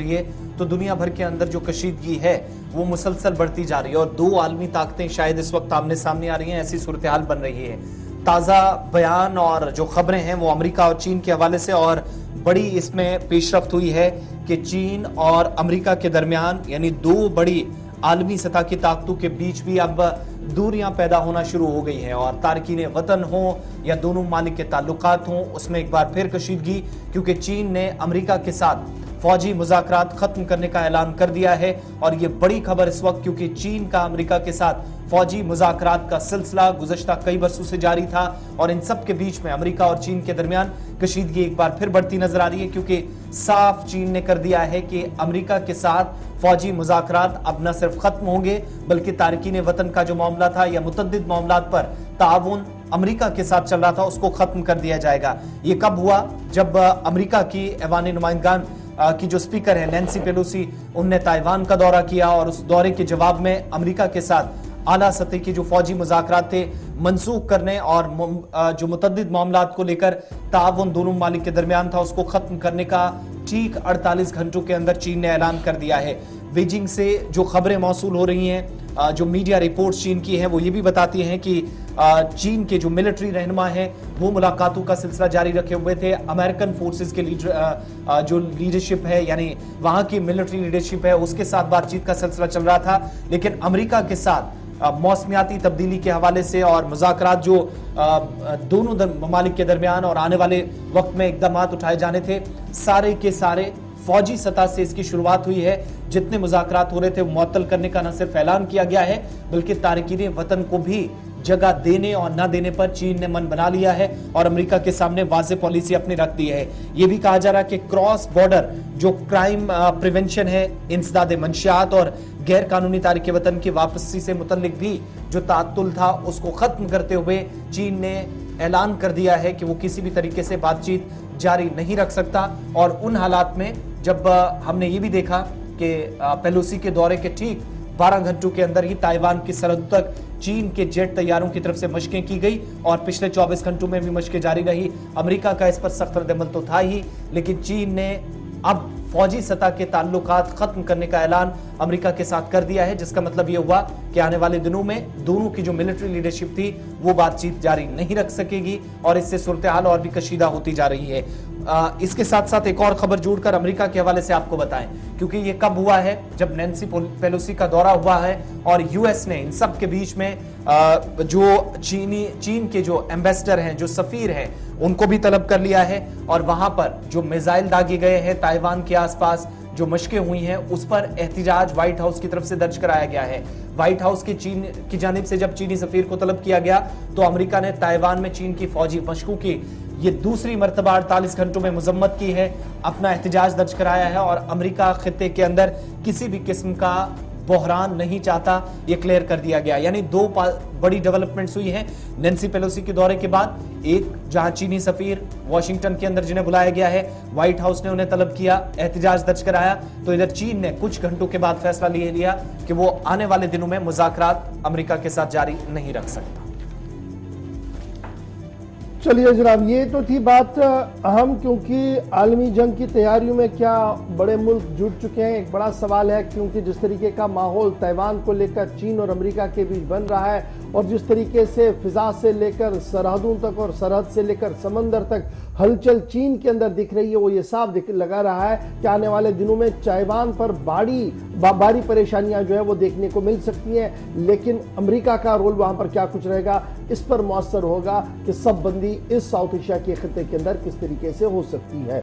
लिए तो दुनिया भर के अंदर जो कशीदगी है वो मुसलसल बढ़ती जा रही है और दो आलमी ताकतें शायद इस वक्त आमने सामने आ रही हैं, ऐसी सूरत हाल बन रही है। ताज़ा बयान और जो खबरें हैं वो अमेरिका और चीन के हवाले से, और बड़ी इसमें पेशरफ्त हुई है कि चीन और अमेरिका के दरमियान यानी दो बड़ी आलमी सतह की ताकतों के बीच भी अब दूरियां पैदा होना शुरू हो गई हैं और तारकीन वतन हो या दोनों ममालिक के ताल्लुकात हों, उसमें एक बार फिर कशीदगी, क्योंकि चीन ने अमेरिका के साथ फौजी मुज़ाकरात खत्म करने का ऐलान कर दिया है। और ये बड़ी खबर इस वक्त, क्योंकि चीन का अमेरिका के साथ फौजी मुज़ाकरात का सिलसिला गुज़श्ता कई बरसों से जारी था और इन सब के बीच में अमेरिका और चीन के दरमियान कशीदगी एक बार फिर बढ़ती नजर आ रही है, क्योंकि साफ चीन ने कर दिया है कि अमेरिका के साथ फौजी मुज़ाकरात अब न सिर्फ खत्म होंगे बल्कि तारकीन वतन का जो मामला था या मुतअद्दिद मामलात पर ताउन अमेरिका के साथ चल रहा था उसको खत्म कर दिया जाएगा। ये कब हुआ? जब अमेरिका की ऐवान नुमाइंदगान की जो स्पीकर है नैन्सी पेलोसी, उनने ताइवान का दौरा किया और उस दौरे के जवाब में अमेरिका के साथ आला सतह की जो फौजी मुज़ाकरात थे मनसूख करने और जो मुतअद्दिद मामलात को लेकर ताउन दोनों ममालिक के दरमियान था उसको खत्म करने का ठीक 48 घंटों के अंदर चीन ने ऐलान कर दिया है। बीजिंग से जो खबरें मौसूल हो रही हैं, जो मीडिया रिपोर्ट्स चीन की हैं, वो ये भी बताती हैं कि चीन के जो मिलिट्री रहनुमा हैं वो मुलाकातों का सिलसिला जारी रखे हुए थे। अमेरिकन फोर्सेस के लीडर जो लीडरशिप है यानी वहां की मिलिट्री लीडरशिप है उसके साथ बातचीत का सिलसिला चल रहा था, लेकिन अमेरिका के साथ मौसमियाती तब्दीली के हवाले से और मुज़ाकरात जो दोनों ममालिक के दरमियान और आने वाले वक्त में इक़दामात उठाए जाने थे, सारे के सारे फौजी सतह से इसकी शुरुआत हुई है। जितने मुज़ाकरात हो रहे थे वो मुअत्तल करने का न सिर्फ ऐलान किया गया है बल्कि तारकीन वतन को भी जगह देने और न देने पर चीन ने मन बना लिया है और अमेरिका के सामने वाज़े पॉलिसी अपनी रख दी है। ये भी कहा जा रहा है कि क्रॉस बॉर्डर जो क्राइम प्रिवेंशन है, इंसदाद मंशियात और गैर कानूनी तारिक वतन की वापसी से मुतल्लिक भी जो तात्तुल था उसको खत्म करते हुए चीन ने ऐलान कर दिया है कि वो किसी भी तरीके से बातचीत जारी नहीं रख सकता। और उन हालात में जब हमने ये भी देखा कि पेलोसी के दौरे के ठीक 12 घंटों के अंदर ही ताइवान की सरहद तक चीन के जेट तैयारों की तरफ से मशकें की गई और पिछले 24 घंटों में भी मशकें जारी रही। अमेरिका का इस पर सख्त रद्द-ए-अमल तो था ही, लेकिन चीन ने अब फौजी सतह के ताल्लुकात खत्म करने का ऐलान अमेरिका के साथ कर दिया है, जिसका मतलब यह हुआ कि आने वाले दिनों में दोनों की जो मिलिट्री लीडरशिप थी वो बातचीत जारी नहीं रख सकेगी और इससे सूरत हाल और भी कशीदा होती जा रही है। इसके साथ साथ एक और खबर जोड़कर अमेरिका के हवाले से आपको बताएं, क्योंकि ये कब हुआ है? जब नैन्सी पेलोसी का दौरा हुआ है और यूएस ने इन सब के बीच में जो चीन के जो एम्बेसडर हैं, जो सफीर हैं, उनको भी तलब कर लिया है और वहां पर जो मिसाइल दागे गए हैं ताइवान के आसपास जो मशकें हुई हैं उस पर एहतिजाज व्हाइट हाउस की तरफ से दर्ज कराया गया है। व्हाइट हाउस की चीन की जानिब से जब चीनी सफीर को तलब किया गया तो अमेरिका ने ताइवान में चीन की फौजी मशकों की ये दूसरी मर्तबा 48 घंटों में मजम्मत की है, अपना एहतिजाज दर्ज कराया है और अमेरिका खित्ते के अंदर किसी भी किस्म का बहरान नहीं चाहता, ये क्लियर कर दिया गया। यानी दो बड़ी डेवलपमेंट्स हुई हैं नैन्सी पेलोसी के दौरे के बाद। एक, जहां चीनी सफीर वॉशिंगटन के अंदर जिन्हें बुलाया गया है, व्हाइट हाउस ने उन्हें तलब किया, एहतिजाज दर्ज कराया, तो इधर चीन ने कुछ घंटों के बाद फैसला ले लिया कि वो आने वाले दिनों में मुज़ाकरात अमेरिका के साथ जारी नहीं रख सकता। चलिए जनाब, ये तो थी बात अहम, क्योंकि आलमी जंग की तैयारियों में क्या बड़े मुल्क जुट चुके हैं, एक बड़ा सवाल है। क्योंकि जिस तरीके का माहौल ताइवान को लेकर चीन और अमेरिका के बीच बन रहा है और जिस तरीके से फिजा से लेकर सरहदों तक और सरहद से लेकर समंदर तक हलचल चीन के अंदर दिख रही है, वो ये साफ लगा रहा है कि आने वाले दिनों में ताइवान पर भारी परेशानियां जो है वो देखने को मिल सकती हैं। लेकिन अमेरिका का रोल वहां पर क्या कुछ रहेगा, इस पर मुअस्सर होगा कि सब बंदी इस साउथ एशिया के खित्ते के अंदर किस तरीके से हो सकती है।